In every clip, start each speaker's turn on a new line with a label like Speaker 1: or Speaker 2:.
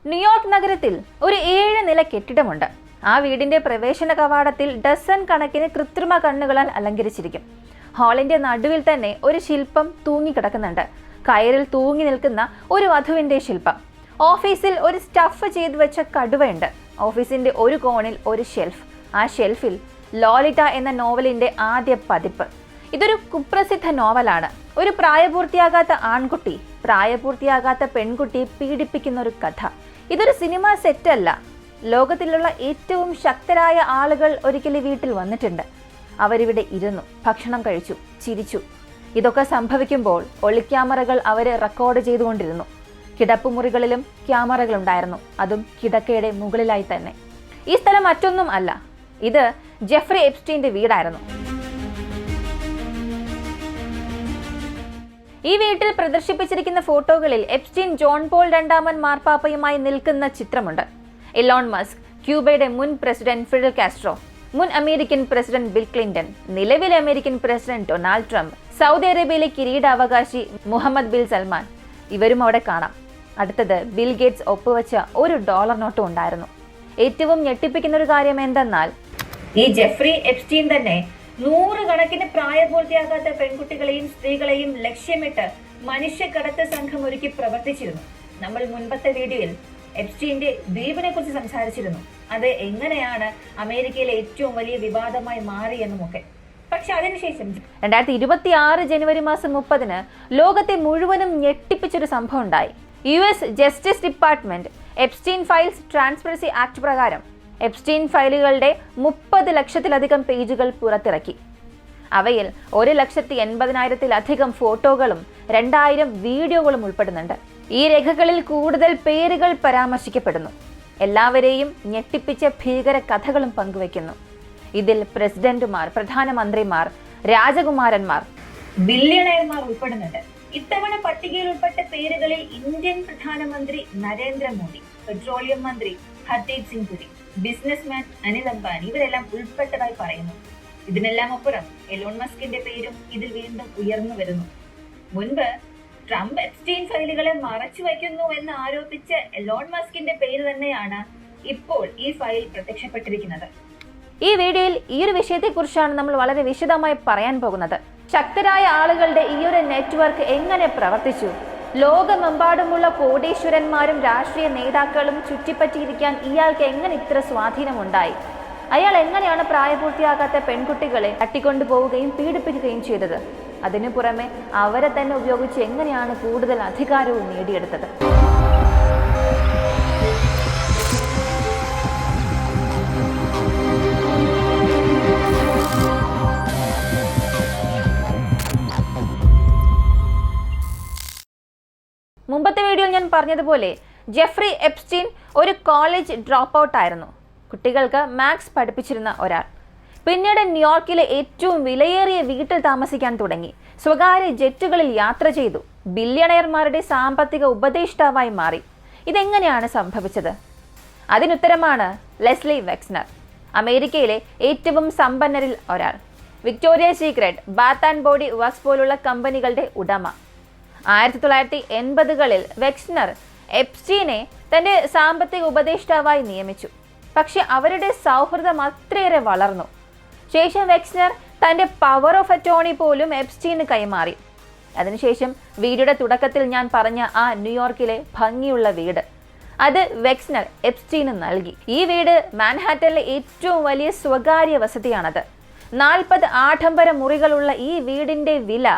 Speaker 1: New York നഗരത്തിൽ ഒരു 7 നില കെട്ടിടമുണ്ട്. ആ വീടിന്റെ പ്രവേശന കവാടത്തിൽ ഡസൻ കണക്കിന് കൃത്രിമ കണ്ണുകളാൽ അലങ്കരിച്ചിരിക്കും. ഹാളിന്റെ നടുവിൽ തന്നെ ഒരു ശില്പം തൂങ്ങിക്കിടക്കുന്നുണ്ട്. കയറിൽ തൂങ്ങി നിൽക്കുന്ന ഒരു വധുവിന്റെ ശില്പം. ഓഫീസിൽ ഒരു സ്റ്റഫ് ചെയ്തു വെച്ച കടുവയുണ്ട്. ഓഫീസിന്റെ ഒരു കോണിൽ ഒരു ഷെൽഫ്. ആ ഷെൽഫിൽ ലോലിറ്റ എന്ന നോവലിന്റെ ആദ്യ പതിപ്പ്. ഇതൊരു കുപ്രസിദ്ധ നോവലാണ്. ഒരു പ്രായപൂർത്തിയാകാത്ത ആൺകുട്ടി പ്രായപൂർത്തിയാകാത്ത പെൺകുട്ടിയെ പീഡിപ്പിക്കുന്ന ഒരു കഥ. ഇതൊരു സിനിമ സെറ്റല്ല. ലോകത്തിലുള്ള ഏറ്റവും ശക്തരായ ആളുകൾ ഒരിക്കൽ വീട്ടിൽ വന്നിട്ടുണ്ട്. അവരിവിടെ ഇരുന്നു, ഭക്ഷണം കഴിച്ചു, ചിരിച്ചു. ഇതൊക്കെ സംഭവിക്കുമ്പോൾ ഒളിക്യാമറകൾ അവരെ റെക്കോർഡ് ചെയ്തുകൊണ്ടിരുന്നു. കിടപ്പുമുറികളിലും ക്യാമറകളുണ്ടായിരുന്നു, അതും കിടക്കയുടെ മുകളിലായി തന്നെ. ഈ സ്ഥലം മറ്റൊന്നും അല്ല, ഇത് ജെഫ്രി എപ്സ്റ്റീന്റെ വീടായിരുന്നു. ഈ വീട്ടിൽ പ്രദർശിപ്പിച്ചിരിക്കുന്ന ഫോട്ടോകളിൽ എപ്സ്റ്റീൻ ജോൺ പോൾ രണ്ടാമൻ മാർപ്പാപ്പയുമായി നിൽക്കുന്ന ചിത്രമുണ്ട്. എലോൺ മസ്ക്, ക്യൂബയുടെ മുൻ പ്രസിഡന്റ് ഫിഡൽ കാസ്ട്രോ, മുൻ അമേരിക്കൻ പ്രസിഡന്റ് ബിൽ ക്ലിന്റൺ, നിലവിലെ American president Donald Trump, Saudi അറേബ്യയിലെ കിരീടാവകാശി മുഹമ്മദ് ബിൻ സൽമാൻ, ഇവരും അവിടെ കാണാം. അടുത്തത് ബിൽ ഗേറ്റ്സ് ഒപ്പുവെച്ച $1 നോട്ടും ഉണ്ടായിരുന്നു. ഏറ്റവും ഞെട്ടിപ്പിക്കുന്ന ഒരു കാര്യം എന്തെന്നാൽ ഈ ജെഫ്രി എപ്സ്റ്റീൻ തന്നെ 100 കണക്കിന് പ്രായപൂർത്തിയാകാത്ത പെൺകുട്ടികളെയും സ്ത്രീകളെയും ലക്ഷ്യമിട്ട് മനുഷ്യക്കടത്ത് സംഘം ഒരുക്കി പ്രവർത്തിച്ചിരുന്നു. നമ്മൾ മുൻപത്തെ വീഡിയോയിൽ എപ്സ്റ്റീന്റെ ദ്വീപിനെ കുറിച്ച് സംസാരിച്ചിരുന്നു. അത് എങ്ങനെയാണ് അമേരിക്കയിലെ ഏറ്റവും വലിയ വിവാദമായി മാറിയെന്നുമൊക്കെ. പക്ഷെ അതിനുശേഷം 2026 ജനുവരി മാസം 30-ന് ലോകത്തെ മുഴുവനും ഞെട്ടിപ്പിച്ചൊരു സംഭവം ഉണ്ടായി. US justice department Epstein files transparency act പ്രകാരം എപ്സ്റ്റീൻ ഫയലുകളുടെ 30 ലക്ഷത്തിലധികം പേജുകൾ പുറത്തിറക്കി. അവയിൽ 1,80,000-ലധികം ഫോട്ടോകളും 2,000 വീഡിയോകളും ഉൾപ്പെടുന്നുണ്ട്. ഈ രേഖകളിൽ കൂടുതൽ പേരുകൾ പരാമർശിക്കപ്പെടുന്നു. എല്ലാവരെയും ഞെട്ടിപ്പിച്ച ഭീകര കഥകളും പങ്കുവയ്ക്കുന്നു. ഇതിൽ പ്രസിഡന്റുമാർ, പ്രധാനമന്ത്രിമാർ, രാജകുമാരന്മാർ, ബില്യണയർമാർ ഉൾപ്പെടുന്നുണ്ട്. ഇത്തവണ പട്ടികയിൽ ഉൾപ്പെട്ട പേരുകളിൽ ഇന്ത്യൻ പ്രധാനമന്ത്രി നരേന്ദ്രമോദി, പെട്രോളിയം മന്ത്രി ഹർദീപ് സിംഗ് പുരി, ബിസിനസ്മാൻ അനിൽ അംബാനി, ഇവരെല്ലാം ഉൾപ്പെട്ടതായി പറയുന്നു. ഇതിനെല്ലാം അപ്പുറം എലോൺ മസ്കിന്റെ പേരും ഇതിൽ വീണ്ടും ഉയർന്നു വരുന്നു. മുൻപ് ട്രംപ് എപ്സ്റ്റീൻ ഫയലുകളെ മറച്ചു വയ്ക്കുന്നു എന്ന് ആരോപിച്ച എലോൺ മസ്കിന്റെ പേര് തന്നെയാണ് ഇപ്പോൾ ഈ ഫയൽ പ്രത്യക്ഷപ്പെട്ടിരിക്കുന്നത്. ഈ വീഡിയോയിൽ ഈ ഒരു വിഷയത്തെക്കുറിച്ചാണ് നമ്മൾ വളരെ വിശദമായി പറയാൻ പോകുന്നത്. ശക്തരായ ആളുകളുടെ ഈ ഒരു നെറ്റ്വർക്ക് എങ്ങനെ പ്രവർത്തിച്ചു, ലോകമെമ്പാടുമുള്ള കോടീശ്വരന്മാരും രാഷ്ട്രീയ നേതാക്കളും ചുറ്റിപ്പറ്റിയിരിക്കാൻ ഇയാൾക്ക് എങ്ങനെ ഇത്ര സ്വാധീനമുണ്ടായി, അയാൾ എങ്ങനെയാണ് പ്രായപൂർത്തിയാകാത്ത പെൺകുട്ടികളെ തട്ടിക്കൊണ്ടുപോവുകയും പീഡിപ്പിക്കുകയും ചെയ്തത്, അതിനു പുറമെ അവരെ തന്നെ ഉപയോഗിച്ച് എങ്ങനെയാണ് കൂടുതൽ അധികാരവും നേടിയെടുത്തത്. മുമ്പത്തെ വീഡിയോയിൽ ഞാൻ പറഞ്ഞതുപോലെ ജെഫ്രി എപ്സ്റ്റീൻ ഒരു കോളേജ് ഡ്രോപ്പ് ഔട്ട് ആയിരുന്നു. കുട്ടികൾക്ക് മാത്സ് പഠിപ്പിച്ചിരുന്ന ഒരാൾ. പിന്നീട് ന്യൂയോർക്കിലെ ഏറ്റവും വിലയേറിയ വീട്ടിൽ താമസിക്കാൻ തുടങ്ങി. സ്വകാര്യ ജെറ്റുകളിൽ യാത്ര ചെയ്തു. ബില്യണയർമാരുടെ സാമ്പത്തിക ഉപദേഷ്ടാവായി മാറി. ഇതെങ്ങനെയാണ് സംഭവിച്ചത്? അതിനുത്തരമാണ് ലെസ്ലി വെക്സ്നർ, അമേരിക്കയിലെ ഏറ്റവും സമ്പന്നരിൽ ഒരാൾ. Victoria secret, Baat and body works പോലുള്ള കമ്പനികളുടെ ഉടമ. 1980-കളിൽ വെക്സ്നർ എപ്സ്റ്റീനെ തന്റെ സാമ്പത്തിക ഉപദേഷ്ടാവായി നിയമിച്ചു. പക്ഷെ അവരുടെ സൗഹൃദം അത്രയേറെ വളർന്നു. ശേഷം വെക്സ്നർ തന്റെ പവർ ഓഫ് അറ്റോർണി പോലും എപ്സ്റ്റീന് കൈമാറി. അതിനുശേഷം വീഡിയോയുടെ തുടക്കത്തിൽ ഞാൻ പറഞ്ഞ ആ ന്യൂയോർക്കിലെ ഭംഗിയുള്ള വീട്, അത് വെക്സ്നർ എപ്സ്റ്റീന് നൽകി. ഈ വീട് മാൻഹാറ്റനിലെ ഏറ്റവും വലിയ സ്വകാര്യ വസതിയാണത്. 40 ആഡംബര മുറികളുള്ള ഈ വീടിന്റെ വില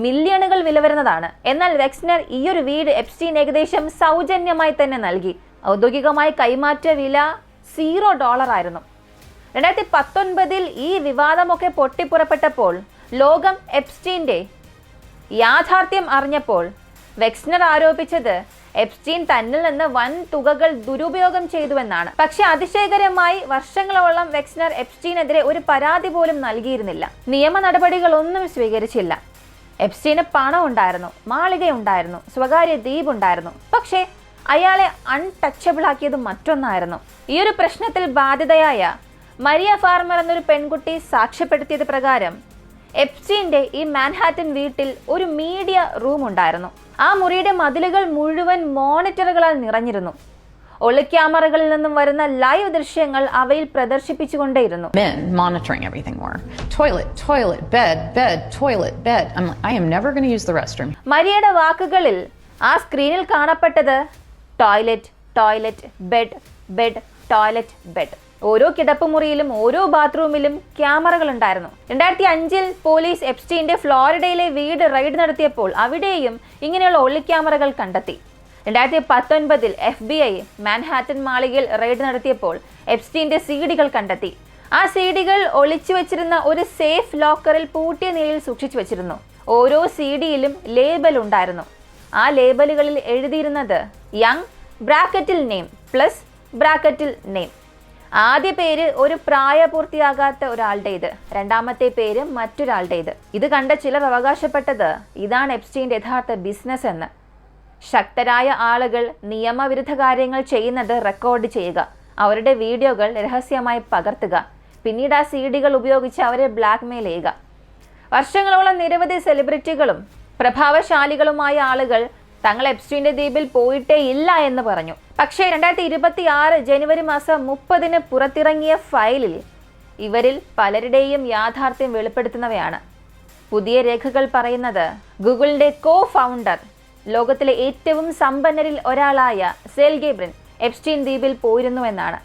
Speaker 1: മില്യണുകൾ വില വരുന്നതാണ്. എന്നാൽ വെക്സ്നർ ഈ ഒരു വീട് എപ്സ്റ്റീൻ ഏകദേശം സൗജന്യമായി തന്നെ നൽകി. ഔദ്യോഗികമായി കൈമാറ്റ വില $0 ആയിരുന്നു. 2019-ൽ ഈ വിവാദമൊക്കെ പൊട്ടിപ്പുറപ്പെട്ടപ്പോൾ ലോകം എപ്സ്റ്റീന്റെ യാഥാർത്ഥ്യം അറിഞ്ഞപ്പോൾ വെക്സ്നർ ആരോപിച്ചത് എപ്സ്റ്റീൻ തന്നിൽ നിന്ന് വൻ തുകകൾ ദുരുപയോഗം ചെയ്തുവെന്നാണ്. പക്ഷെ അതിശയകരമായി വർഷങ്ങളോളം വെക്സ്നർ എപ്സ്റ്റീനെതിരെ ഒരു പരാതി പോലും നൽകിയിരുന്നില്ല. നിയമ നടപടികളൊന്നും സ്വീകരിച്ചില്ല. എപ്സ്റ്റീന് പണം ഉണ്ടായിരുന്നു, മാളികയുണ്ടായിരുന്നു, സ്വകാര്യ ദ്വീപ് ഉണ്ടായിരുന്നു. പക്ഷേ അയാളെ അൺടച്ചബിൾ ആക്കിയത് മറ്റൊന്നായിരുന്നു. ഈ ഒരു പ്രശ്നത്തിൽ ബാധിതയായ മരിയ ഫാർമർ എന്നൊരു പെൺകുട്ടി സാക്ഷ്യപ്പെടുത്തിയത് പ്രകാരം എപ്സ്റ്റീന്റെ ഈ മാൻഹാറ്റൻ വീട്ടിൽ ഒരു മീഡിയ റൂം ഉണ്ടായിരുന്നു. ആ മുറിയുടെ മതിലുകൾ മുഴുവൻ മോണിറ്ററുകളാൽ നിറഞ്ഞിരുന്നു. ഒളിക്യാമറകളിൽ നിന്നും വരുന്ന ലൈവ് ദൃശ്യങ്ങൾ അവയിൽ പ്രദർശിപ്പിച്ചുകൊണ്ടേയിരുന്നു.
Speaker 2: Monitoring everything more. Toilet, bed, toilet, bed. I am never going to use the restroom.
Speaker 1: മരിയയുടെ വാക്കുകളിൽ ആ സ്ക്രീനിൽ കാണപ്പെട്ടത് ടോയ്ലറ്റ്, ബെഡ്, ടോയ്ലറ്റ്, ബെഡ്. ഓരോ കിടപ്പുമുറിയിലും ഓരോ ബാത്റൂമിലും ക്യാമറകൾ ഉണ്ടായിരുന്നു. 2005 പോലീസ് എപ്സ്റ്റീന്റെ ഫ്ലോറിഡയിലെ വീട് റെയ്ഡ് നടത്തിയപ്പോൾ അവിടെയും ഇങ്ങനെയുള്ള ഒളിക്യാമറകൾ കണ്ടെത്തി. 2019 FBI മാൻഹാറ്റൻ മാളികയിൽ റെയ്ഡ് നടത്തിയപ്പോൾ എപ്സ്റ്റീന്റെ സീഡികൾ കണ്ടെത്തി. ആ സീഡികൾ ഒളിച്ചു വെച്ചിരുന്ന ഒരു സേഫ് ലോക്കറിൽ പൂട്ടിയ നിലയിൽ സൂക്ഷിച്ചു വെച്ചിരുന്നു. ഓരോ സീഡിയിലും ലേബൽ ഉണ്ടായിരുന്നു. ആ ലേബലുകളിൽ എഴുതിയിരുന്നത് യങ് ബ്രാക്കറ്റിൽ നെയിം പ്ലസ് ബ്രാക്കറ്റിൽ നെയിം. ആദ്യ പേര് ഒരു പ്രായപൂർത്തിയാകാത്ത ഒരാളുടേത്, രണ്ടാമത്തെ പേര് മറ്റൊരാളുടേത്. ഇത് കണ്ട ചിലർ അവകാശപ്പെട്ടത് ഇതാണ് എപ്സ്റ്റീന്റെ യഥാർത്ഥ ബിസിനസ് എന്ന്. ശക്തരായ ആളുകൾ നിയമവിരുദ്ധ കാര്യങ്ങൾ ചെയ്യുന്നത് റെക്കോർഡ് ചെയ്യുക, അവരുടെ വീഡിയോകൾ രഹസ്യമായി പകർത്തുക, പിന്നീട് ആ സീഡികൾ ഉപയോഗിച്ച് അവരെ ബ്ലാക്ക്മെയിൽ ചെയ്യുക. വർഷങ്ങളോളം നിരവധി സെലിബ്രിറ്റികളും പ്രഭാവശാലികളുമായ ആളുകൾ തങ്ങൾ എപ്സ്റ്റീന്റെ ദ്വീപിൽ പോയിട്ടേ ഇല്ല എന്ന് പറഞ്ഞു. പക്ഷേ 2026 ജനുവരി മാസം 30 പുറത്തിറങ്ങിയ ഫയലിൽ ഇവരിൽ പലരുടെയും യാഥാർത്ഥ്യം വെളിപ്പെടുത്തുന്നവയാണ്. പുതിയ രേഖകൾ പറയുന്നത് ഗൂഗിളിന്റെ കോ-ഫൗണ്ടർ, ലോകത്തിലെ ഏറ്റവും സമ്പന്നരിൽ ഒരാളായ സെർഗേ ബ്രിൻ എപ്സ്റ്റീൻ ദ്വീപിൽ പോയിരുന്നു എന്നാണ്.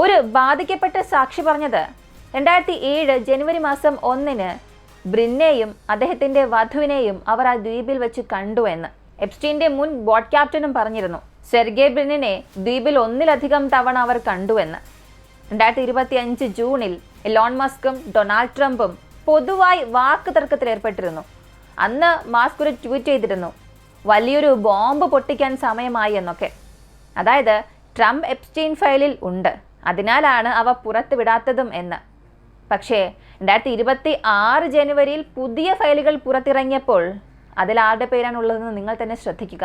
Speaker 1: ഒരു ബാധിക്കപ്പെട്ട സാക്ഷി പറഞ്ഞത് 2007 ജനുവരി മാസം 1 ബ്രിന്നെയും അദ്ദേഹത്തിന്റെ വധുവിനെയും അവർ ആ ദ്വീപിൽ വെച്ച് കണ്ടു എന്ന്. എപ്സ്റ്റീന്റെ മുൻ ബോട്ട് ക്യാപ്റ്റനും പറഞ്ഞിരുന്നു സെർഗേ ബ്രിന്നിനെ ദ്വീപിൽ 1 തവണ അവർ കണ്ടുവെന്ന്. 2025 ജൂണിൽ എലോൺ മസ്കും ഡൊണാൾഡ് ട്രംപും പൊതുവായി വാക്ക് തർക്കത്തിൽ ഏർപ്പെട്ടിരുന്നു. അന്ന് മാസ്ക് ഒരു ട്വീറ്റ് ചെയ്തിരുന്നു, വലിയൊരു ബോംബ് പൊട്ടിക്കാൻ സമയമായി എന്നൊക്കെ. അതായത് ട്രംപ് എപ്സ്റ്റീൻ ഫയലിൽ ഉണ്ട്, അതിനാലാണ് അവ പുറത്ത് വിടാത്തതും എന്ന്. പക്ഷേ 2026 ജനുവരിയിൽ പുതിയ ഫയലുകൾ പുറത്തിറങ്ങിയപ്പോൾ അതിൽ ആരുടെ പേരാണുള്ളതെന്ന് നിങ്ങൾ തന്നെ ശ്രദ്ധിക്കുക.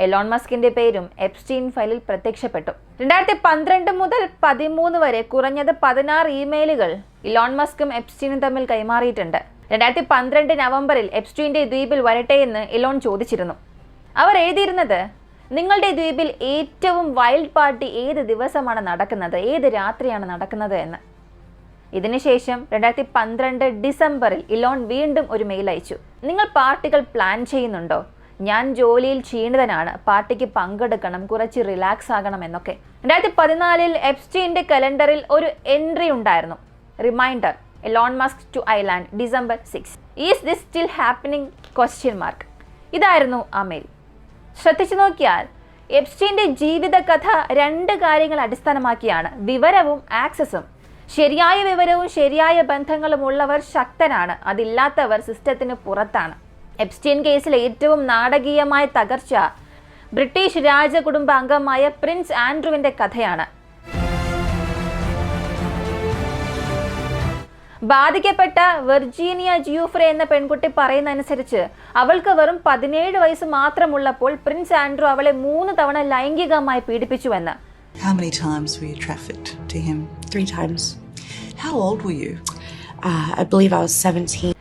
Speaker 1: എലോൺ മസ്കിന്റെ പേരും എപ്സ്റ്റീൻ ഫയലിൽ പ്രത്യക്ഷപ്പെട്ടു. 2012 മുതൽ 2013 വരെ കുറഞ്ഞത് 16 ഇമെയിലുകൾ ഇലോൺ മസ്കും എപ്സ്റ്റീനും തമ്മിൽ കൈമാറിയിട്ടുണ്ട്. 2012 നവംബറിൽ എപ്സ്റ്റീന്റെ ദ്വീപിൽ വരട്ടെ എന്ന് ഇലോൺ ചോദിച്ചിരുന്നു. അവർ എഴുതിയിരുന്നത്, നിങ്ങളുടെ ദ്വീപിൽ ഏറ്റവും വൈൽഡ് പാർട്ടി ഏത് ദിവസമാണ് നടക്കുന്നത്, ഏത് രാത്രിയാണ് നടക്കുന്നത് എന്ന്. ഇതിനുശേഷം 2012 ഡിസംബറിൽ ഇലോൺ വീണ്ടും ഒരു മെയിൽ അയച്ചു, നിങ്ങൾ പാർട്ടികൾ പ്ലാൻ ചെയ്യുന്നുണ്ടോ? ഞാൻ ജോലിയിൽ ക്ഷീണിതനാണ്, പാർട്ടിക്ക് പങ്കെടുക്കണം, കുറച്ച് റിലാക്സ് ആകണം എന്നൊക്കെ. 2014 എപ്സ്റ്റീന്റെ കലണ്ടറിൽ ഒരു എൻട്രി ഉണ്ടായിരുന്നു, reminder Elon Musk to island December 6. Is this still happening? ഇതായിരുന്നു ആ മെയിൽ. ശ്രദ്ധിച്ചു നോക്കിയാൽ എപ്സ്റ്റീന്റെ ജീവിത കഥ 2 കാര്യങ്ങൾ അടിസ്ഥാനമാക്കിയാണ്, വിവരവും ആക്സസും. ശരിയായ വിവരവും ശരിയായ ബന്ധങ്ങളും ഉള്ളവർ ശക്തനാണ്, അതില്ലാത്തവർ സിസ്റ്റത്തിന് പുറത്താണ്. എപ്സ്റ്റീൻ കേസിൽ ഏറ്റവും നാടകീയമായ തകർച്ച ബ്രിട്ടീഷ് രാജകുടുംബ അംഗമായ പ്രിൻസ് ആൻഡ്രൂവിന്റെ കഥയാണ്. ബാധിക്കപ്പെട്ട വെർജീനിയ ജിയൂഫ്രെ എന്ന പെൺകുട്ടി പറയുന്നതനുസരിച്ച് അവൾക്ക് വെറും 17 വയസ്സ് മാത്രമുള്ളപ്പോൾ പ്രിൻസ് ആൻഡ്രൂ അവളെ 3 തവണ ലൈംഗികമായി പീഡിപ്പിച്ചുവെന്ന്.
Speaker 3: How many times were you trafficked to him?
Speaker 4: 3 times.
Speaker 3: How old were you?
Speaker 4: I believe I was 17.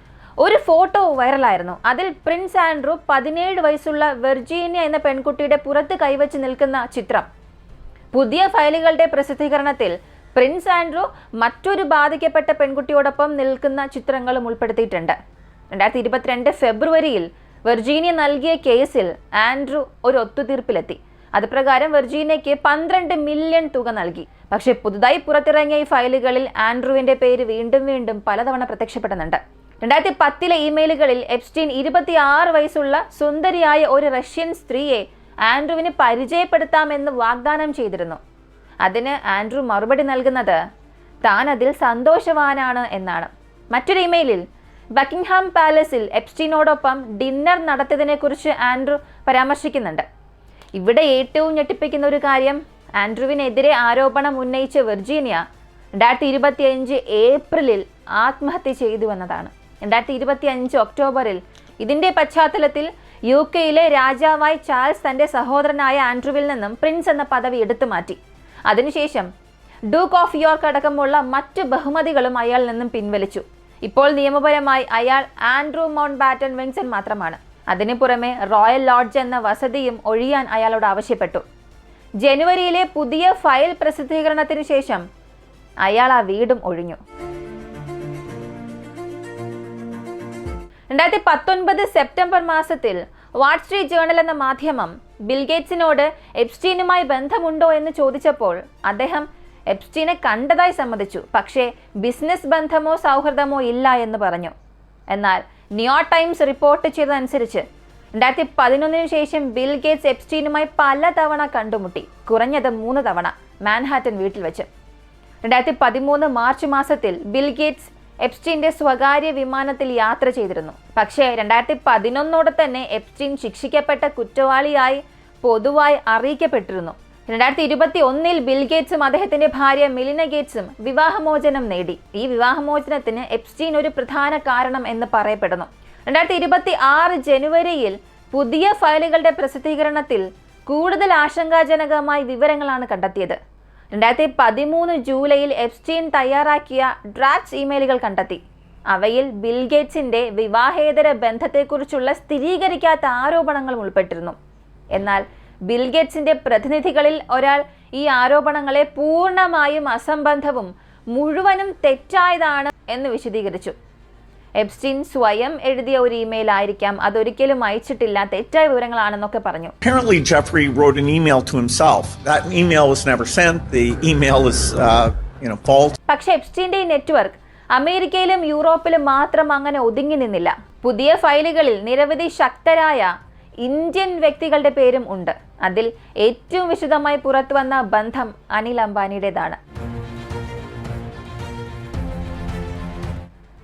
Speaker 1: ഒരു ഫോട്ടോ വൈറലായിരുന്നു. അതിൽ പ്രിൻസ് ആൻഡ്രൂ 17 വയസ്സുള്ള വെർജീനിയ എന്ന പെൺകുട്ടിയുടെ പുറത്ത് കൈവച്ച് നിൽക്കുന്ന ചിത്രം. പുതിയ ഫയലുകളുടെ പ്രസിദ്ധീകരണത്തിൽ പ്രിൻസ് ആൻഡ്രൂ മറ്റൊരു ബാധിക്കപ്പെട്ട പെൺകുട്ടിയോടൊപ്പം നിൽക്കുന്ന ചിത്രങ്ങളും ഉൾപ്പെടുത്തിയിട്ടുണ്ട്. 2022 ഫെബ്രുവരിയിൽ വെർജീനിയ നൽകിയ കേസിൽ ആൻഡ്രൂ ഒരു ഒത്തുതീർപ്പിലെത്തി. അതുപ്രകാരം വെർജീനിയയ്ക്ക് 12 മില്യൺ തുക നൽകി. പക്ഷേ പുതുതായി പുറത്തിറങ്ങിയ ഈ ഫയലുകളിൽ ആൻഡ്രൂവിന്റെ പേര് വീണ്ടും പലതവണ പ്രത്യക്ഷപ്പെടുന്നുണ്ട്. 2010 ഇമെയിലുകളിൽ എപ്സ്റ്റീൻ 26 വയസ്സുള്ള സുന്ദരിയായ ഒരു റഷ്യൻ സ്ത്രീയെ ആൻഡ്രൂവിന് പരിചയപ്പെടുത്താമെന്ന് വാഗ്ദാനം ചെയ്തിരുന്നു. അതിന് ആൻഡ്രൂ മറുപടി നൽകുന്നത് താൻ അതിൽ സന്തോഷവാനാണ് എന്നാണ്. മറ്റൊരു ഇമെയിലിൽ ബക്കിംഗ്ഹാം പാലസിൽ എപ്സ്റ്റീനോടൊപ്പം ഡിന്നർ നടത്തിയതിനെക്കുറിച്ച് ആൻഡ്രൂ പരാമർശിക്കുന്നുണ്ട്. ഇവിടെ ഏറ്റവും ഞെട്ടിപ്പിക്കുന്ന ഒരു കാര്യം, ആൻഡ്രൂവിനെതിരെ ആരോപണം ഉന്നയിച്ച വെർജീനിയ 2025 ഏപ്രിലിൽ ആത്മഹത്യ ചെയ്തു എന്നതാണ്. 2025 ഒക്ടോബറിൽ ഇതിന്റെ പശ്ചാത്തലത്തിൽ UK രാജാവായി ചാൾസ് തന്റെ സഹോദരനായ ആൻഡ്രൂവിൽ നിന്നും പ്രിൻസ് എന്ന പദവി എടുത്തു മാറ്റി. അതിനുശേഷം ഡ്യൂക്ക് ഓഫ് യോർക്ക് അടക്കമുള്ള മറ്റ് ബഹുമതികളും അയാളിൽ നിന്നും പിൻവലിച്ചു. ഇപ്പോൾ നിയമപരമായി അയാൾ ആൻഡ്രൂ മൗണ്ട് ബാറ്റൻ വിൻസെന്റ് മാത്രമാണ്. അതിനു പുറമെ റോയൽ ലോഡ്ജ് എന്ന വസതിയും ഒഴിയാൻ അയാളോട് ആവശ്യപ്പെട്ടു. ജനുവരിയിലെ പുതിയ ഫയൽ പ്രസിദ്ധീകരണത്തിന് ശേഷം അയാൾ ആ വീടും ഒഴിഞ്ഞു. 2019 സെപ്റ്റംബർ മാസത്തിൽ വാൾ സ്ട്രീറ്റ് ജേർണൽ എന്ന മാധ്യമം ബിൽഗേറ്റ്സിനോട് എപ്സ്റ്റീനുമായി ബന്ധമുണ്ടോ എന്ന് ചോദിച്ചപ്പോൾ അദ്ദേഹം എപ്സ്റ്റീനെ കണ്ടതായി സമ്മതിച്ചു, പക്ഷേ ബിസിനസ് ബന്ധമോ സൗഹൃദമോ ഇല്ല എന്ന് പറഞ്ഞു. എന്നാൽ ന്യൂയോർക്ക് ടൈംസ് റിപ്പോർട്ട് ചെയ്തതനുസരിച്ച് 2011 ശേഷം ബിൽ ഗേറ്റ്സ് എപ്സ്റ്റീനുമായി പലതവണ കണ്ടുമുട്ടി, കുറഞ്ഞത് 3 തവണ മാൻഹാറ്റൻ വീട്ടിൽ വെച്ച്. 2013 മാർച്ച് മാസത്തിൽ ബിൽ ഗേറ്റ്സ് എപ്സ്റ്റീന്റെ സ്വകാര്യ വിമാനത്തിൽ യാത്ര ചെയ്തിരുന്നു. പക്ഷേ 2011 തന്നെ എപ്സ്റ്റീൻ ശിക്ഷിക്കപ്പെട്ട കുറ്റവാളിയായി പൊതുവായി അറിയിക്കപ്പെട്ടിരുന്നു. 2021 ബിൽ ഗേറ്റ്സും അദ്ദേഹത്തിന്റെ ഭാര്യ മെലിന ഗേറ്റ്സും വിവാഹമോചനം നേടി. ഈ വിവാഹമോചനത്തിന് എപ്സ്റ്റീൻ ഒരു പ്രധാന കാരണം എന്ന് പറയപ്പെടുന്നു. 2026 ജനുവരിയിൽ പുതിയ ഫയലുകളുടെ പ്രസിദ്ധീകരണത്തിൽ കൂടുതൽ ആശങ്കാജനകമായ വിവരങ്ങളാണ് കണ്ടെത്തിയത്. 2013 ജൂലൈയിൽ എപ്സ്റ്റീൻ തയ്യാറാക്കിയ ഡ്രാഫ്റ്റ്സ് ഇമെയിലുകൾ കണ്ടെത്തി. അവയിൽ ബിൽ ഗേറ്റ്സിന്റെ വിവാഹേതര ബന്ധത്തെക്കുറിച്ചുള്ള സ്ഥിരീകരിക്കാത്ത ആരോപണങ്ങളും ഉൾപ്പെട്ടിരുന്നു. എന്നാൽ ബിൽ ഗേറ്റ്സിന്റെ പ്രതിനിധികളിൽ ഒരാൾ ഈ ആരോപണങ്ങളെ പൂർണ്ണമായും അസംബന്ധവും മുഴുവനും തെറ്റായതാണ് എന്ന് വിശദീകരിച്ചു. എപ്സ്റ്റീൻ സ്വയം എഴുതിയ ഒരു ഇമെയിൽ ആയിരിക്കാം, അതൊരിക്കലും അയച്ചിട്ടില്ല, തെറ്റായ വിവരങ്ങളാണെന്നൊക്കെ പറഞ്ഞു.
Speaker 5: Apparently Jeffrey wrote an email to himself. That email was never sent. The email is false.
Speaker 1: പക്ഷേ എപ്സ്റ്റീന്റെ ഈ നെറ്റ്വർക്ക് അമേരിക്കയിലും യൂറോപ്പിലും മാത്രം അങ്ങനെ ഒതുങ്ങി നിന്നില്ല. പുതിയ ഫയലുകളിൽ നിരവധി ശക്തരായ ഇന്ത്യൻ വ്യക്തികളുടെ പേരും ഉണ്ട്. അതിൽ ഏറ്റവും വിശദമായി പുറത്തുവന്ന ബന്ധം അനിൽ അംബാനിയുടേതാണ്.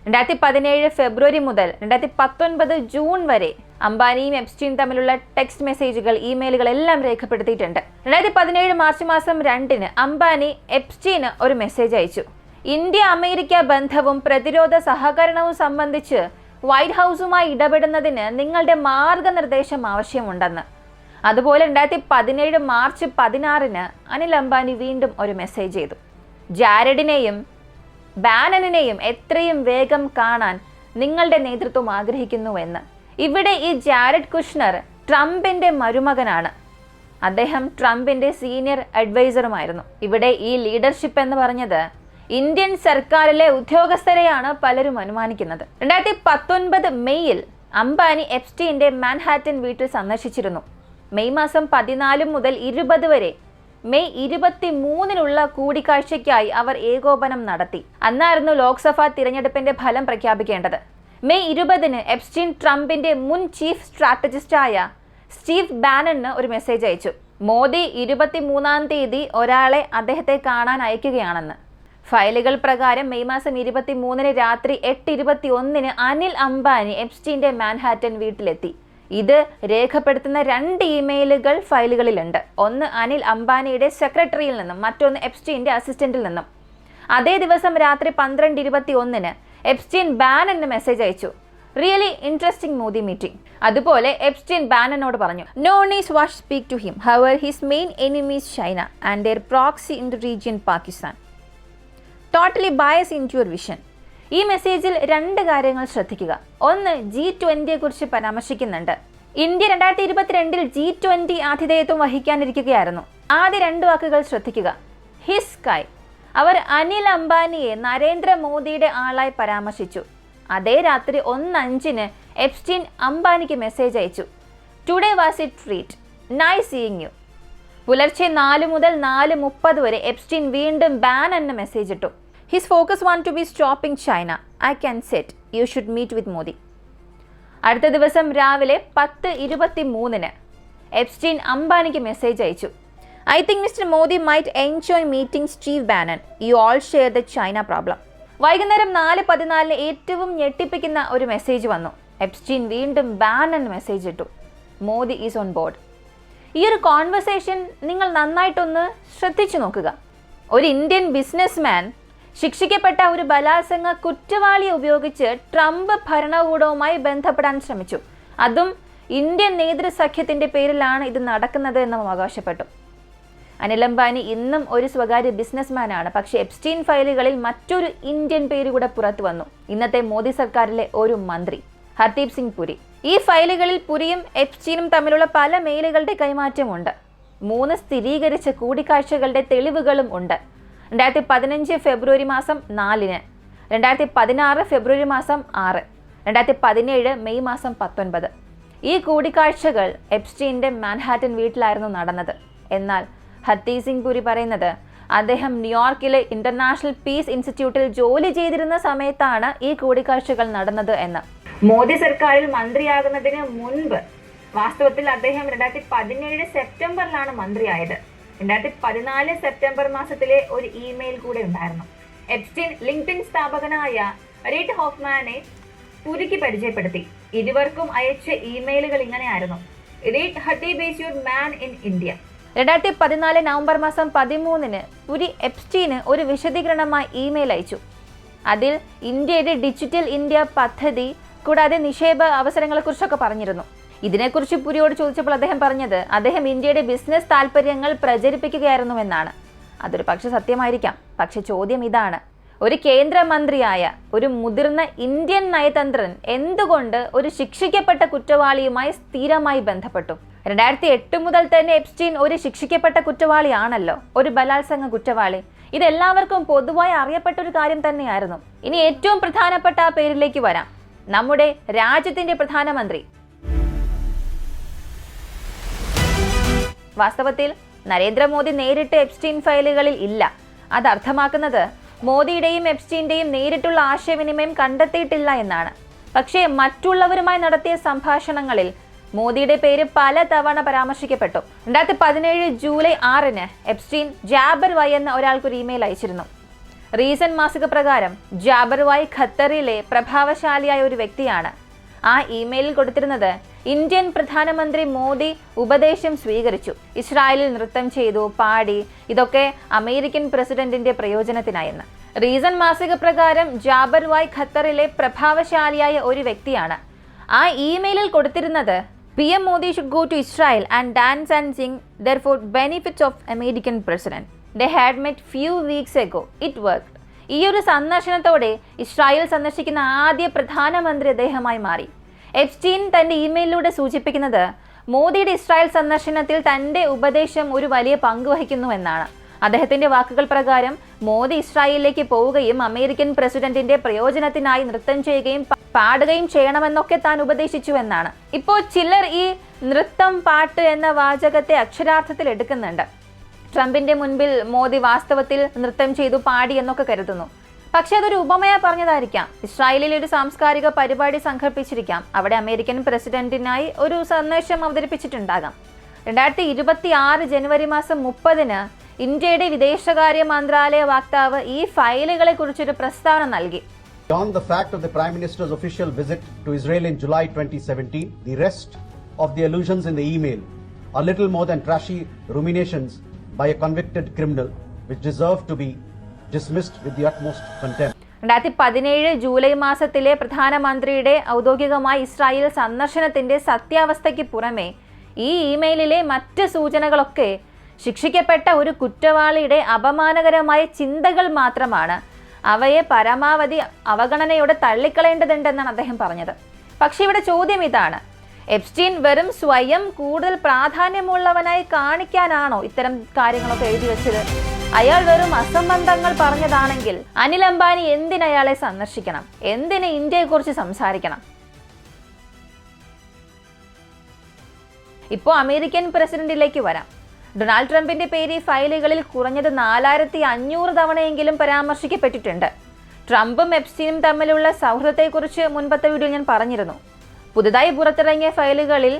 Speaker 1: 2017 ഫെബ്രുവരി മുതൽ 2019 ജൂൺ വരെ അംബാനിയും എപ്സ്റ്റീൻ തമ്മിലുള്ള ടെക്സ്റ്റ് മെസ്സേജുകൾ, ഇമെയിലുകൾ എല്ലാം രേഖപ്പെടുത്തിയിട്ടുണ്ട്. 2017 മാർച്ച് മാസം 2 അംബാനി എപ്സ്റ്റീന് ഒരു മെസ്സേജ് അയച്ചു. ഇന്ത്യ അമേരിക്ക ബന്ധവും പ്രതിരോധ സഹകരണവും സംബന്ധിച്ച് വൈറ്റ് ഹൗസുമായി ഇടപെടുന്നതിന് നിങ്ങളുടെ മാർഗനിർദ്ദേശം ആവശ്യമുണ്ടെന്ന്. അതുപോലെ 2017 മാർച്ച് 16 അനിൽ അംബാനി വീണ്ടും ഒരു മെസ്സേജ് ചെയ്തു. ജാരഡിനെയും ബാനനെയും എത്രയും വേഗം കാണാൻ നിങ്ങളുടെ നേതൃത്വം ആഗ്രഹിക്കുന്നുവെന്ന്. ഇവിടെ ഈ ജാരഡ് കുഷ്ണർ ട്രംപിന്റെ മരുമകനാണ്. അദ്ദേഹം ട്രംപിന്റെ സീനിയർ അഡ്വൈസറുമായിരുന്നു. ഇവിടെ ഈ ലീഡർഷിപ്പ് എന്ന് പറഞ്ഞത് ഇന്ത്യൻ സർക്കാരിലെ ഉദ്യോഗസ്ഥരെയാണ് പലരും അനുമാനിക്കുന്നത്. 2019 മെയ്യിൽ അംബാനി എപ്സ്റ്റീന്റെ മാൻഹാറ്റൻ വീട്ടിൽ സന്ദർശിച്ചിരുന്നു. മെയ് മാസം 14 മുതൽ 20 വരെ മെയ് 23-നുള്ള കൂടിക്കാഴ്ചയ്ക്കായി അവർ ഏകോപനം നടത്തി. അന്നായിരുന്നു ലോക്സഭാ തിരഞ്ഞെടുപ്പിന്റെ ഫലം പ്രഖ്യാപിക്കേണ്ടത്. മെയ് 20 എപ്സ്റ്റീൻ ട്രംപിന്റെ മുൻ ചീഫ് സ്ട്രാറ്റജിസ്റ്റായ സ്റ്റീവ് ബാനന് ഒരു മെസ്സേജ് അയച്ചു. മോദി 23-ാം തീയതി ഒരാളെ അദ്ദേഹത്തെ കാണാൻ അയക്കുകയാണെന്ന്. ഫയലുകൾ പ്രകാരം മെയ് മാസം 23 രാത്രി 8:21 അനിൽ അംബാനി എപ്സ്റ്റീന്റെ മാൻഹാറ്റൻ വീട്ടിലെത്തി. ഇത് രേഖപ്പെടുത്തുന്ന 2 ഇമെയിലുകൾ ഫയലുകളിലുണ്ട്. ഒന്ന് അനിൽ അംബാനിയുടെ സെക്രട്ടറിയിൽ നിന്നും, മറ്റൊന്ന് എപ്സ്റ്റീന്റെ അസിസ്റ്റന്റിൽ നിന്നും. അതേ ദിവസം രാത്രി 12:21 എപ്സ്റ്റീൻ ബാനന് മെസ്സേജ് അയച്ചു. Really interesting Modi meeting. അതുപോലെ എപ്സ്റ്റീൻ ബാനനോട് പറഞ്ഞു, no niece wash speak to him. Our his main enemies China and their proxy in the region Pakistan. Totally bias in your vision. ഈ മെസ്സേജിൽ 2 കാര്യങ്ങൾ ശ്രദ്ധിക്കുക. ഒന്ന്, G20 കുറിച്ച് പരാമർശിക്കുന്നുണ്ട്. ഇന്ത്യ 2022 G20 ആതിഥേയത്വം വഹിക്കാനിരിക്കുകയായിരുന്നു. ആദ്യ 2 വാക്കുകൾ ശ്രദ്ധിക്കുക. ഹിസ് കൈ. അവർ അനിൽ അംബാനിയെ നരേന്ദ്രമോദിയുടെ ആളായി പരാമർശിച്ചു. അതേ രാത്രി 1:05 എപ്സ്റ്റീൻ അംബാനിക്ക് മെസ്സേജ് അയച്ചു. Today was it treat, nice seeing you. പുലർച്ചെ 4 മുതൽ 4:30 വരെ എപ്സ്റ്റീൻ വീണ്ടും ബാനന് മെസ്സേജ് ഇട്ടു. His focus want to be stopping China. I can set. You should meet with Modi. അടുത്ത ദിവസം രാവിലെ 10:23 എപ്സ്റ്റീൻ അംബാനിക്ക് മെസ്സേജ് അയച്ചു. I think Mr. Modi might enjoy meeting Steve Bannon. You all share the China problem. വൈകുന്നേരം 4:14 ഏറ്റവും ഞെട്ടിപ്പിക്കുന്ന ഒരു message വന്നു. Epstein വീണ്ടും ബാനന് മെസ്സേജ് ഇട്ടു. Modi is on board. ഈ ഒരു കോൺവെർസേഷൻ നിങ്ങൾ നന്നായിട്ടൊന്ന് ശ്രദ്ധിച്ചു നോക്കുക. ഒരു ഇന്ത്യൻ ബിസിനസ്മാൻ ശിക്ഷിക്കപ്പെട്ട ഒരു ബലാത്സംഗ കുറ്റവാളിയെ ഉപയോഗിച്ച് ട്രംപ് ഭരണകൂടവുമായി ബന്ധപ്പെടാൻ ശ്രമിച്ചു. അതും ഇന്ത്യൻ നേതൃസഖ്യത്തിന്റെ പേരിലാണ് ഇത് നടക്കുന്നത് എന്ന് അവകാശപ്പെട്ടു. അനിൽ അംബാനി ഇന്നും ഒരു സ്വകാര്യ ബിസിനസ്മാനാണ്. പക്ഷേ എപ്സ്റ്റീൻ ഫയലുകളിൽ മറ്റൊരു ഇന്ത്യൻ പേര് കൂടെ പുറത്തു വന്നു. ഇന്നത്തെ മോദി സർക്കാരിലെ ഒരു മന്ത്രി ഹർദീപ് സിംഗ് പുരി. ഈ ഫയലുകളിൽ പുരിയും എപ്സ്റ്റീനും തമ്മിലുള്ള പല മെയിലുകളുടെ കൈമാറ്റമുണ്ട്. 3 സ്ഥിരീകരിച്ച കൂടിക്കാഴ്ചകളുടെ തെളിവുകളും ഉണ്ട്. 2015 ഫെബ്രുവരി മാസം 4-ന്, 2016 ഫെബ്രുവരി മാസം 6, 2017 മെയ് മാസം 19. ഈ കൂടിക്കാഴ്ചകൾ എപ്സ്റ്റീന്റെ മാൻഹാറ്റൻ വീട്ടിലായിരുന്നു നടന്നത്. എന്നാൽ ഹർദീപ് സിംഗ് പുരി പറയുന്നത് അദ്ദേഹം ന്യൂയോർക്കിലെ ഇന്റർനാഷണൽ പീസ് ഇൻസ്റ്റിറ്റ്യൂട്ടിൽ ജോലി ചെയ്തിരുന്ന സമയത്താണ് ഈ കൂടിക്കാഴ്ചകൾ നടന്നത് എന്ന്. മോദി സർക്കാരിൽ മന്ത്രിയാകുന്നതിന് മുൻപ് വാസ്തവത്തിൽ അദ്ദേഹം 2017 സെപ്റ്റംബറിലാണ് മന്ത്രിയായത്. 2014 സെപ്റ്റംബർ മാസത്തിലെ ഒരു ഇമെയിൽ കൂടെ ഉണ്ടായിരുന്നു. എപ്സ്റ്റീൻ ലിങ്ക്ഡിൻ സ്ഥാപകനായ റീഡ് ഹോഫ്മാനെ പുരിക്ക് പരിചയപ്പെടുത്തി. ഇരുവർക്കും അയച്ച ഇമെയിലുകൾ ഇങ്ങനെയായിരുന്നു: read Hardeep is your man in India. 2014 November മാസം 13-ന് പുരി എപ്സ്റ്റീന് ഒരു വിശദീകരണമായി ഇമെയിൽ അയച്ചു. അതിൽ ഇന്ത്യയുടെ ഡിജിറ്റൽ ഇന്ത്യ പദ്ധതി കൂടാതെ നിക്ഷേപ അവസരങ്ങളെക്കുറിച്ചൊക്കെ പറഞ്ഞിരുന്നു. ഇതിനെക്കുറിച്ച് പുരിയോട് ചോദിച്ചപ്പോൾ അദ്ദേഹം പറഞ്ഞത് അദ്ദേഹം ഇന്ത്യയുടെ ബിസിനസ് താല്പര്യങ്ങൾ പ്രചരിപ്പിക്കുകയായിരുന്നുവെന്നാണ്. അതൊരു പക്ഷെ സത്യമായിരിക്കാം. പക്ഷെ ചോദ്യം ഇതാണ്: ഒരു കേന്ദ്രമന്ത്രിയായ ഒരു മുതിർന്ന ഇന്ത്യൻ നയതന്ത്രൻ എന്തുകൊണ്ട് ഒരു ശിക്ഷിക്കപ്പെട്ട കുറ്റവാളിയുമായി സ്ഥിരമായി ബന്ധപ്പെട്ടു? 2008 മുതൽ തന്നെ എപ്സ്റ്റീൻ ഒരു ശിക്ഷിക്കപ്പെട്ട കുറ്റവാളിയാണല്ലോ, ഒരു ബലാത്സംഗ കുറ്റവാളി. ഇതെല്ലാവർക്കും പൊതുവായി അറിയപ്പെട്ട ഒരു കാര്യം തന്നെയായിരുന്നു. ഇനി ഏറ്റവും പ്രധാനപ്പെട്ട ആ പേരിലേക്ക് വരാം. നമ്മുടെ രാജ്യത്തിന്റെ പ്രധാനമന്ത്രി. വാസ്തവത്തിൽ നരേന്ദ്രമോദി നേരിട്ട് എപ്സ്റ്റീൻ ഫയലുകളിൽ ഇല്ല. അത് അർത്ഥമാക്കുന്നത് മോദിയുടെയും എപ്സ്റ്റീന്റെയും നേരിട്ടുള്ള ആശയവിനിമയം കണ്ടെത്തിയിട്ടില്ല എന്നാണ്. പക്ഷേ മറ്റുള്ളവരുമായി നടത്തിയ സംഭാഷണങ്ങളിൽ മോദിയുടെ പേര് പല തവണ പരാമർശിക്കപ്പെട്ടു. 2017 ജൂലൈ 6-ന് എപ്സ്റ്റീൻ ജാബർവായ് എന്ന ഒരാൾക്കൊരു ഇമെയിൽ അയച്ചിരുന്നു. റീസൺ മാസിക പ്രകാരം ജാബർവായ് ഖത്തറിലെ പ്രഭാവശാലിയായ ഒരു വ്യക്തിയാണ്. ആ ഇമെയിലിൽ കൊടുത്തിരുന്നത് ഇന്ത്യൻ പ്രധാനമന്ത്രി മോദി ഉപദേശം സ്വീകരിച്ചു, ഇസ്രായേലിൽ നൃത്തം ചെയ്തു, പാടി, ഇതൊക്കെ അമേരിക്കൻ പ്രസിഡന്റിന്റെ പ്രയോജനത്തിനായെന്ന്. റീസൺ മാസിക പ്രകാരം ജാബർവായ് ഖത്തറിലെ പ്രഭാവശാലിയായ ഒരു വ്യക്തിയാണ്. ആ ഇമെയിലിൽ കൊടുത്തിരുന്നത് PM Modi should go to Israel and dance and sing, therefore benefits of American president. They had met few weeks ago. It worked. ഈ ഒരു സന്ദർശനത്തോടെ ഇസ്രായേൽ സന്ദർശിക്കുന്ന ആദ്യ പ്രധാനമന്ത്രി അദ്ദേഹമായി മാറി. എപ്സ്റ്റീൻ തന്റെ ഇമെയിലിലൂടെ സൂചിപ്പിക്കുന്നത് മോദിയുടെ ഇസ്രായേൽ സന്ദർശനത്തിൽ തന്റെ ഉപദേശം ഒരു വലിയ പങ്ക് വഹിക്കുന്നു എന്നാണ്. അദ്ദേഹത്തിന്റെ വാക്കുകൾ പ്രകാരം മോദി ഇസ്രായേലിലേക്ക് പോവുകയും അമേരിക്കൻ പ്രസിഡന്റിന്റെ പ്രയോജനത്തിനായി നൃത്തം ചെയ്യുകയും പാടുകയും ചെയ്യണമെന്നൊക്കെ താൻ ഉപദേശിച്ചു എന്നാണ്. ഇപ്പോൾ ചിലർ ഈ നൃത്തം, പാട്ട് എന്ന വാചകത്തെ അക്ഷരാർത്ഥത്തിൽ എടുക്കുന്നുണ്ട്. ട്രംപിന്റെ മുൻപിൽ മോദി വാസ്തവത്തിൽ നൃത്തം ചെയ്തു, പാടി എന്നൊക്കെ കരുതുന്നു. പക്ഷെ അതൊരു ഉപമയാ പറഞ്ഞതായിരിക്കാം. ഇസ്രായേലിൽ ഒരു സാംസ്കാരിക പരിപാടി സംഘടിപ്പിച്ചിരിക്കാം. അവിടെ അമേരിക്കൻ പ്രസിഡന്റിനായി ഒരു സന്ദേശം അവതരിപ്പിച്ചിട്ടുണ്ടാകാം. 2026 ജനുവരി മാസം 30-ന് ഇന്ത്യയുടെ വിദേശകാര്യ മന്ത്രാലയ വക്താവ് ഈ ഫയലുകളെ കുറിച്ചൊരു പ്രസ്താവന നൽകി.
Speaker 6: Beyond the fact of the Prime Minister's official visit to Israel in July 2017, the rest of the allusions in the email are little more than trashy ruminations by a convicted criminal which deserve to be dismissed with the utmost contempt.
Speaker 1: 2017 July മാസത്തിലെ പ്രധാനമന്ത്രിയുടെ ഔദ്യോഗികമായ Israel സന്ദർശനത്തിന്റെ സത്യാവസ്ഥയ്ക്ക് പുറമെ ഈ ഇമെയിലിലെ മറ്റ് സൂചനകളൊക്കെ ശിക്ഷിക്കപ്പെട്ട ഒരു കുറ്റവാളിയുടെ അപമാനകരമായ ചിന്തകൾ മാത്രമാണ്. അവയെ പരമാവധി അവഗണനയോടെ തള്ളിക്കളയേണ്ടതുണ്ടെന്നാണ് അദ്ദേഹം പറഞ്ഞത്. പക്ഷെ ഇവിടെ ചോദ്യം ഇതാണ്: എപ്സ്റ്റീൻ വെറും സ്വയം കൂടുതൽ പ്രാധാന്യമുള്ളവനായി കാണിക്കാനാണോ ഇത്തരം കാര്യങ്ങളൊക്കെ എഴുതി വെച്ചത്? അയാൾ വെറും അസംബന്ധങ്ങൾ പറഞ്ഞതാണെങ്കിൽ അനിൽ അംബാനി എന്തിനയാളെ സന്ദർശിക്കണം? എന്തിന് ഇന്ത്യയെക്കുറിച്ച് സംസാരിക്കണം? ഇപ്പോൾ അമേരിക്കൻ പ്രസിഡന്റിലേക്ക് വരാം. ഡൊണാൾഡ് ട്രംപിന്റെ പേര് ഈ ഫയലുകളിൽ കുറഞ്ഞത് 4500 തവണയെങ്കിലും പരാമർശിക്കപ്പെട്ടിട്ടുണ്ട്. ട്രംപും എപ്സ്റ്റീനും തമ്മിലുള്ള സൗഹൃദത്തെക്കുറിച്ച് മുൻപത്തെ വീഡിയോയിൽ ഞാൻ പറഞ്ഞിരുന്നു. പുതുതായി പുറത്തിറങ്ങിയ ഫയലുകളിൽ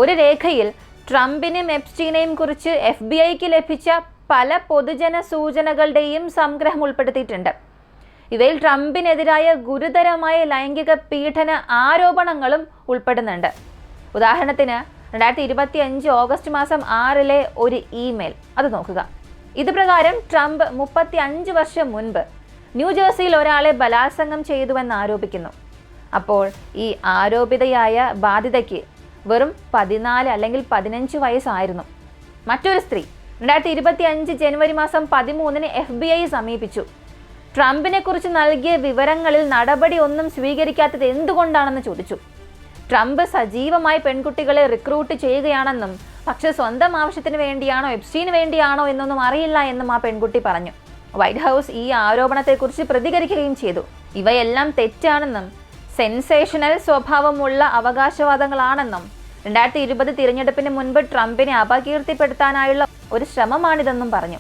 Speaker 1: ഒരു രേഖയിൽ ട്രംപിനെയും എപ്സ്റ്റീനെയും കുറിച്ച് FBI-ക്ക് ലഭിച്ച പല പൊതുജന സൂചനകളുടെയും സംഗ്രഹം ഉൾപ്പെടുത്തിയിട്ടുണ്ട്. ഇവയിൽ ട്രംപിനെതിരായ ഗുരുതരമായ ലൈംഗിക പീഡന ആരോപണങ്ങളും ഉൾപ്പെടുന്നുണ്ട്. ഉദാഹരണത്തിന് 2025 ഓഗസ്റ്റ് മാസം 6-ലെ ഒരു ഇമെയിൽ അത് നോക്കുക. ഇത് പ്രകാരം ട്രംപ് 35 വർഷം മുൻപ് ന്യൂജേഴ്സിയിൽ ഒരാളെ ബലാത്സംഗം ചെയ്തുവെന്ന് ആരോപിക്കുന്നു. അപ്പോൾ ഈ ആരോപിതയായ ബാധിതയ്ക്ക് വെറും 14 അല്ലെങ്കിൽ 15 വയസ്സായിരുന്നു. മറ്റൊരു സ്ത്രീ 2025 ജനുവരി മാസം 13 FBI സമീപിച്ചു. ട്രംപിനെ കുറിച്ച് നൽകിയ വിവരങ്ങളിൽ നടപടി ഒന്നും സ്വീകരിക്കാത്തത് എന്തുകൊണ്ടാണെന്ന് ചോദിച്ചു. ട്രംപ് സജീവമായി പെൺകുട്ടികളെ റിക്രൂട്ട് ചെയ്യുകയാണെന്നും പക്ഷെ സ്വന്തം ആവശ്യത്തിന് വേണ്ടിയാണോ എപ്സ്റ്റീന് വേണ്ടിയാണോ എന്നൊന്നും അറിയില്ല എന്നും ആ പെൺകുട്ടി പറഞ്ഞു. വൈറ്റ് ഹൗസ് ഈ ആരോപണത്തെക്കുറിച്ച് പ്രതികരിക്കുകയും ചെയ്തു. ഇവയെല്ലാം തെറ്റാണെന്നും സെൻസേഷണൽ സ്വഭാവമുള്ള അവകാശവാദങ്ങളാണെന്നും 2020 തിരഞ്ഞെടുപ്പിന് മുൻപ് ട്രംപിനെ അപകീർത്തിപ്പെടുത്താനായുള്ള ഒരു ശ്രമമാണിതെന്നും പറഞ്ഞു.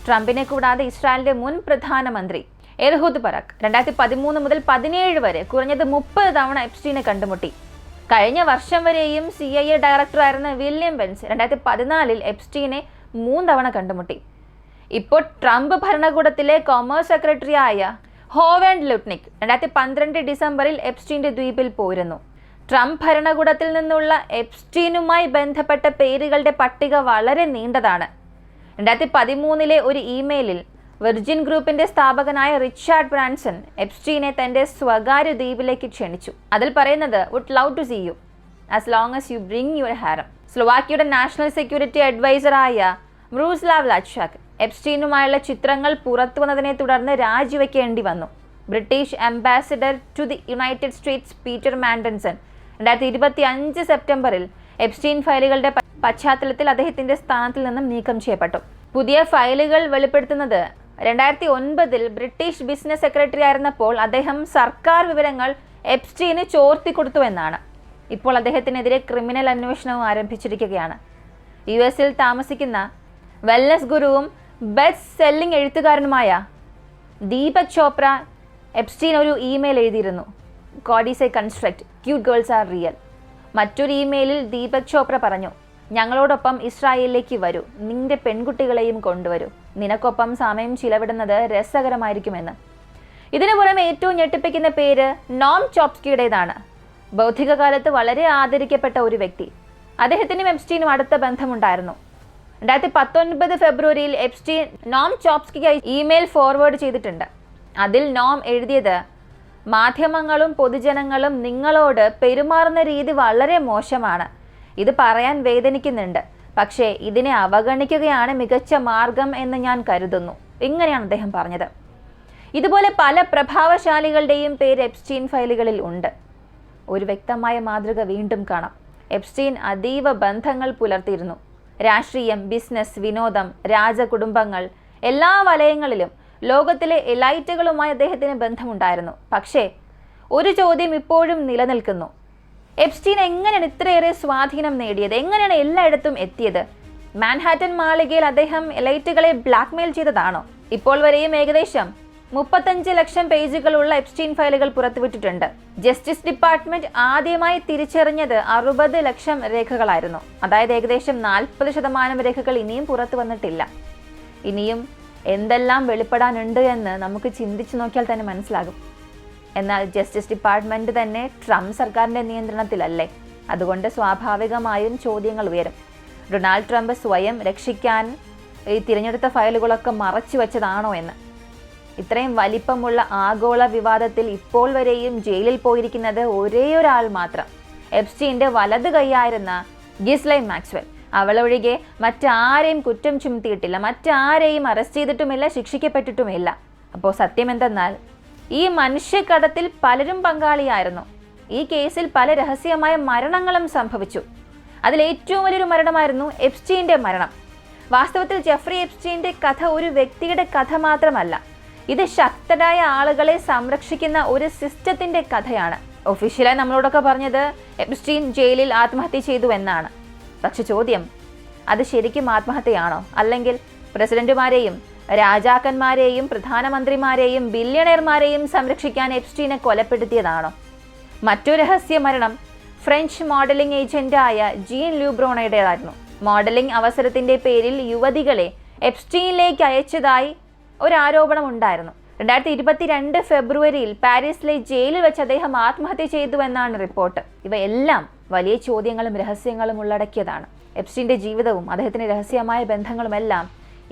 Speaker 1: ട്രംപിനെ കൂടാതെ ഇസ്രായേലിന്റെ മുൻ പ്രധാനമന്ത്രി എർഹുദ് ബറാക്ക് 2013 മുതൽ 17 വരെ കുറഞ്ഞത് 30 തവണ എപ്സ്റ്റീനെ കണ്ടുമുട്ടി. കഴിഞ്ഞ വർഷം വരെയും CIA ഡയറക്ടറായിരുന്ന വില്യം ബെൻസ് 2014 എപ്സ്റ്റീനെ 3 തവണ കണ്ടുമുട്ടി. ഇപ്പോൾ ട്രംപ് ഭരണകൂടത്തിലെ കൊമേഴ്സ് സെക്രട്ടറിയായ ഹോവാർഡ് ലുട്നിക് 2012 ഡിസംബറിൽ എപ്സ്റ്റീന്റെ ദ്വീപിൽ പോയിരുന്നു. ട്രംപ് ഭരണകൂടത്തിൽ നിന്നുള്ള എപ്സ്റ്റീനുമായി ബന്ധപ്പെട്ട പേരുകളുടെ പട്ടിക വളരെ നീണ്ടതാണ്. 2013 ഒരു ഇമെയിലിൽ വെർജിൻ ഗ്രൂപ്പിന്റെ സ്ഥാപകനായ റിച്ചാർഡ് ബ്രാൻസൺ എപ്സ്റ്റീനെ തന്റെ സ്വകാര്യ ദ്വീപിലേക്ക് ക്ഷണിച്ചു. അതിൽ പറയുന്നത് would love to see you as long as you bring your harem. സ്ലോവാക്യയുടെ നാഷണൽ സെക്യൂരിറ്റി അഡ്വൈസറായ മ്രൂസ്ലാവ് ലാറ്റ്ഷാക്ക് എപ്സ്റ്റീനുമായുള്ള ചിത്രങ്ങൾ പുറത്തു വന്നതിനെ തുടർന്ന് രാജിവെക്കേണ്ടി വന്നു. British ambassador to the United States Peter Mandelson 2025 സെപ്റ്റംബറിൽ എപ്സ്റ്റീൻ ഫയലുകളുടെ പശ്ചാത്തലത്തിൽ അദ്ദേഹത്തിന്റെ സ്ഥാനത്തിൽ നിന്നും നീക്കം ചെയ്യപ്പെട്ടു. പുതിയ ഫയലുകൾ വെളിപ്പെടുത്തുന്നത് 2009 ബ്രിട്ടീഷ് ബിസിനസ് സെക്രട്ടറി ആയിരുന്നപ്പോൾ അദ്ദേഹം സർക്കാർ വിവരങ്ങൾ എപ്സ്റ്റീന് ചോർത്തിക്കൊടുത്തു എന്നാണ്. ഇപ്പോൾ അദ്ദേഹത്തിനെതിരെ ക്രിമിനൽ അന്വേഷണവും ആരംഭിച്ചിരിക്കുകയാണ്. US താമസിക്കുന്ന വെൽനസ് ഗുരുവും ബെസ്റ്റ് സെല്ലിംഗ് എഴുത്തുകാരനുമായ ദീപക് ചോപ്ര എപ്സ്റ്റീൻ ഒരു ഇമെയിൽ എഴുതിയിരുന്നു. God is a construct, cute girls are real. മറ്റൊരു ഇമെയിലിൽ ദീപക് ചോപ്ര പറഞ്ഞു, ഞങ്ങളോടൊപ്പം ഇസ്രായേലിലേക്ക് വരൂ, നിന്റെ പെൺകുട്ടികളെയും കൊണ്ടുവരൂ, നിനക്കൊപ്പം സമയം ചിലവിടുന്നത് രസകരമായിരിക്കുമെന്ന്. ഇതിനു പുറമെ ഏറ്റവും ഞെട്ടിപ്പിക്കുന്ന പേര് നോം ചോംസ്കിയുടേതാണ്. ബൗദ്ധിക കാലത്ത് വളരെ ആദരിക്കപ്പെട്ട ഒരു വ്യക്തി. അദ്ദേഹത്തിനും എപ്സ്റ്റീനും അടുത്ത ബന്ധമുണ്ടായിരുന്നു. 2019 ഫെബ്രുവരിയിൽ എപ്സ്റ്റീൻ നോം ചോംസ്കിക്ക് ഇമെയിൽ ഫോർവേഡ് ചെയ്തിട്ടുണ്ട്. അതിൽ നോം എഴുതിയത്, മാധ്യമങ്ങളും പൊതുജനങ്ങളും നിങ്ങളോട് പെരുമാറുന്ന രീതി വളരെ മോശമാണ്. ഇത് പറയാൻ വേദനിക്കുന്നുണ്ട്. പക്ഷേ ഇതിനെ അവഗണിക്കുകയാണ് മികച്ച മാർഗം എന്ന് ഞാൻ കരുതുന്നു. ഇങ്ങനെയാണ് അദ്ദേഹം പറഞ്ഞത്. ഇതുപോലെ പല പ്രഭാവശാലികളുടെയും പേര് എപ്സ്റ്റീൻ ഫയലുകളിൽ ഉണ്ട്. ഒരു വ്യക്തമായ മാതൃക വീണ്ടും കാണാം. എപ്സ്റ്റീൻ അതീവ ബന്ധങ്ങൾ പുലർത്തിയിരുന്നു. രാഷ്ട്രീയം, ബിസിനസ്, വിനോദം, രാജകുടുംബങ്ങൾ, എല്ലാ വലയങ്ങളിലും ലോകത്തിലെ എലൈറ്റുകളുമായി അദ്ദേഹത്തിന് ബന്ധമുണ്ടായിരുന്നു. പക്ഷേ ഒരു ചോദ്യം ഇപ്പോഴും നിലനിൽക്കുന്നു. എപ്സ്റ്റീൻ എങ്ങനെയാണ് ഇത്രയേറെ സ്വാധീനം നേടിയത്? എങ്ങനെയാണ് എല്ലായിടത്തും എത്തിയത്? മാൻഹാറ്റൻ മാളികയിൽ അദ്ദേഹം എലൈറ്റുകളെ ബ്ലാക്ക്മെയിൽ ചെയ്തതാണോ? ഇപ്പോൾ വരെയും ഏകദേശം 35 ലക്ഷം പേജുകളുള്ള എപ്സ്റ്റീൻ ഫയലുകൾ പുറത്തുവിട്ടിട്ടുണ്ട്. ജസ്റ്റിസ് ഡിപ്പാർട്ട്മെന്റ് ആദ്യമായി തിരിച്ചറിഞ്ഞത് 60 ലക്ഷം രേഖകളായിരുന്നു. അതായത് ഏകദേശം 40% രേഖകൾ ഇനിയും പുറത്തു വന്നിട്ടില്ല. ഇനിയും എന്തെല്ലാം വെളിപ്പെടാനുണ്ട് എന്ന് നമുക്ക് ചിന്തിച്ചു നോക്കിയാൽ തന്നെ മനസ്സിലാകും. എന്നാൽ ജസ്റ്റിസ് ഡിപ്പാർട്ട്മെന്റ് തന്നെ ട്രംപ് സർക്കാരിന്റെ നിയന്ത്രണത്തിലല്ലേ? അതുകൊണ്ട് സ്വാഭാവികമായും ചോദ്യങ്ങൾ ഉയരും. ഡൊണാൾഡ് ട്രംപ് സ്വയം രക്ഷിക്കാൻ ഈ തിരഞ്ഞെടുത്ത ഫയലുകളൊക്കെ മറച്ചു വെച്ചതാണോ എന്ന്. ഇത്രയും വലിപ്പമുള്ള ആഗോള വിവാദത്തിൽ ഇപ്പോൾ വരെയും ജയിലിൽ പോയിരിക്കുന്നത് ഒരേ ഒരാൾ മാത്രം, എപ്സ്റ്റീന്റെ വലത് കൈയായിരുന്ന ഗിസ്ലൈൻ മാക്സ്വെൽ. അവളൊഴികെ മറ്റാരെയും കുറ്റം ചുമത്തിയിട്ടില്ല, മറ്റാരെയും അറസ്റ്റ് ചെയ്തിട്ടുമില്ല, ശിക്ഷിക്കപ്പെട്ടിട്ടുമില്ല. അപ്പോൾ സത്യം എന്തെന്നാൽ ഈ മനുഷ്യക്കടത്തിൽ പലരും പങ്കാളിയായിരുന്നു. ഈ കേസിൽ പല രഹസ്യമായ മരണങ്ങളും സംഭവിച്ചു. അതിൽ ഏറ്റവും വലിയൊരു മരണമായിരുന്നു എപ്സ്റ്റീന്റെ മരണം. വാസ്തവത്തിൽ ജെഫ്രി എപ്സ്റ്റീന്റെ കഥ ഒരു വ്യക്തിയുടെ കഥ മാത്രമല്ല, ഇത് ശക്തരായ ആളുകളെ സംരക്ഷിക്കുന്ന ഒരു സിസ്റ്റത്തിന്റെ കഥയാണ്. ഒഫീഷ്യലായി നമ്മളോടൊക്കെ പറഞ്ഞത് എപ്സ്റ്റീൻ ജയിലിൽ ആത്മഹത്യ ചെയ്തു എന്നാണ്. പക്ഷെ ചോദ്യം, അത് ശരിക്കും ആത്മഹത്യയാണോ? അല്ലെങ്കിൽ പ്രസിഡന്റുമാരെയും രാജാക്കന്മാരെയും പ്രധാനമന്ത്രിമാരെയും ബില്യണയർമാരെയും സംരക്ഷിക്കാൻ എപ്സ്റ്റീനെ കൊലപ്പെടുത്തിയതാണോ? മറ്റൊരു രഹസ്യ മരണം ഫ്രഞ്ച് മോഡലിംഗ് ഏജന്റായ ജീൻ ലൂബ്രോണയുടേതായിരുന്നു. മോഡലിംഗ് അവസരത്തിന്റെ പേരിൽ യുവതികളെ എപ്സ്റ്റീനിലേക്ക് അയച്ചതായി ഒരു ആരോപണം ഉണ്ടായിരുന്നു. 2022 ഫെബ്രുവരിയിൽ പാരീസിലെ ജയിലിൽ വെച്ച് അദ്ദേഹം ആത്മഹത്യ ചെയ്തുവെന്നാണ് റിപ്പോർട്ട്. ഇവയെല്ലാം വലിയ ചോദ്യങ്ങളും രഹസ്യങ്ങളും ഉള്ളടക്കിയതാണ്. എപ്സ്റ്റീന്റെ ജീവിതവും അദ്ദേഹത്തിന്റെ രഹസ്യമായ ബന്ധങ്ങളുമെല്ലാം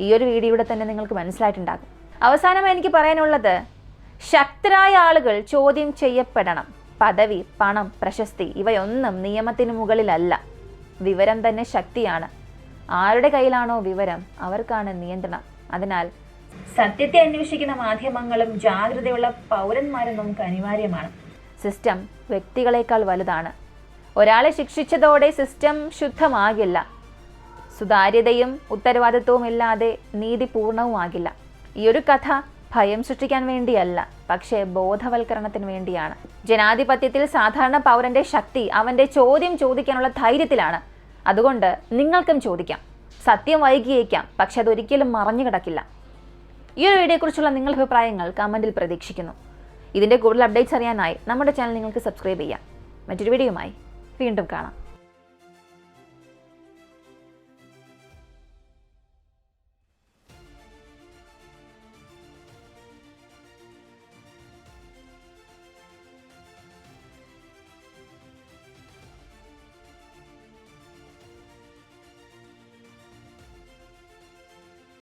Speaker 1: ഈ ഒരു വീഡിയോയുടെ തന്നെ നിങ്ങൾക്ക് മനസ്സിലായിട്ടുണ്ടാകും. അവസാനമായി എനിക്ക് പറയാനുള്ളത്, ശക്തരായ ആളുകൾ ചോദ്യം ചെയ്യപ്പെടണം. പദവി, പണം, പ്രശസ്തി ഇവയൊന്നും നിയമത്തിന് മുകളിലല്ല. വിവരം തന്നെ ശക്തിയാണ്. ആരുടെ കയ്യിലാണോ വിവരം അവർക്കാണ് നിയന്ത്രണം. അതിനാൽ സത്യത്തെ അന്വേഷിക്കുന്ന മാധ്യമങ്ങളും ജാഗ്രതയുള്ള പൗരന്മാരും നമുക്ക് അനിവാര്യമാണ്. സിസ്റ്റം വ്യക്തികളെക്കാൾ വലുതാണ്. ഒരാളെ ശിക്ഷിച്ചതോടെ സിസ്റ്റം ശുദ്ധമാകില്ല. സുതാര്യതയും ഉത്തരവാദിത്വവും ഇല്ലാതെ നീതി പൂർണ്ണവുമാകില്ല. ഈ ഒരു കഥ ഭയം സൃഷ്ടിക്കാൻ വേണ്ടിയല്ല, പക്ഷേ ബോധവൽക്കരണത്തിന് വേണ്ടിയാണ്. ജനാധിപത്യത്തിൽ സാധാരണ പൗരന്റെ ശക്തി അവന്റെ ചോദ്യം ചോദിക്കാനുള്ള ധൈര്യത്തിലാണ്. അതുകൊണ്ട് നിങ്ങൾക്കും ചോദിക്കാം. സത്യം വൈകിയേക്കാം, പക്ഷെ അതൊരിക്കലും മറഞ്ഞു കിടക്കില്ല. ഈ ഒരു വീഡിയോയെക്കുറിച്ചുള്ള നിങ്ങളുടെ അഭിപ്രായങ്ങൾ കമന്റിൽ പ്രതീക്ഷിക്കുന്നു. ഇതിന്റെ കൂടുതൽ അപ്ഡേറ്റ്സ് അറിയാനായി നമ്മുടെ ചാനൽ നിങ്ങൾക്ക് സബ്സ്ക്രൈബ് ചെയ്യാം. മറ്റൊരു വീഡിയോയുമായി വീണ്ടും കാണാം.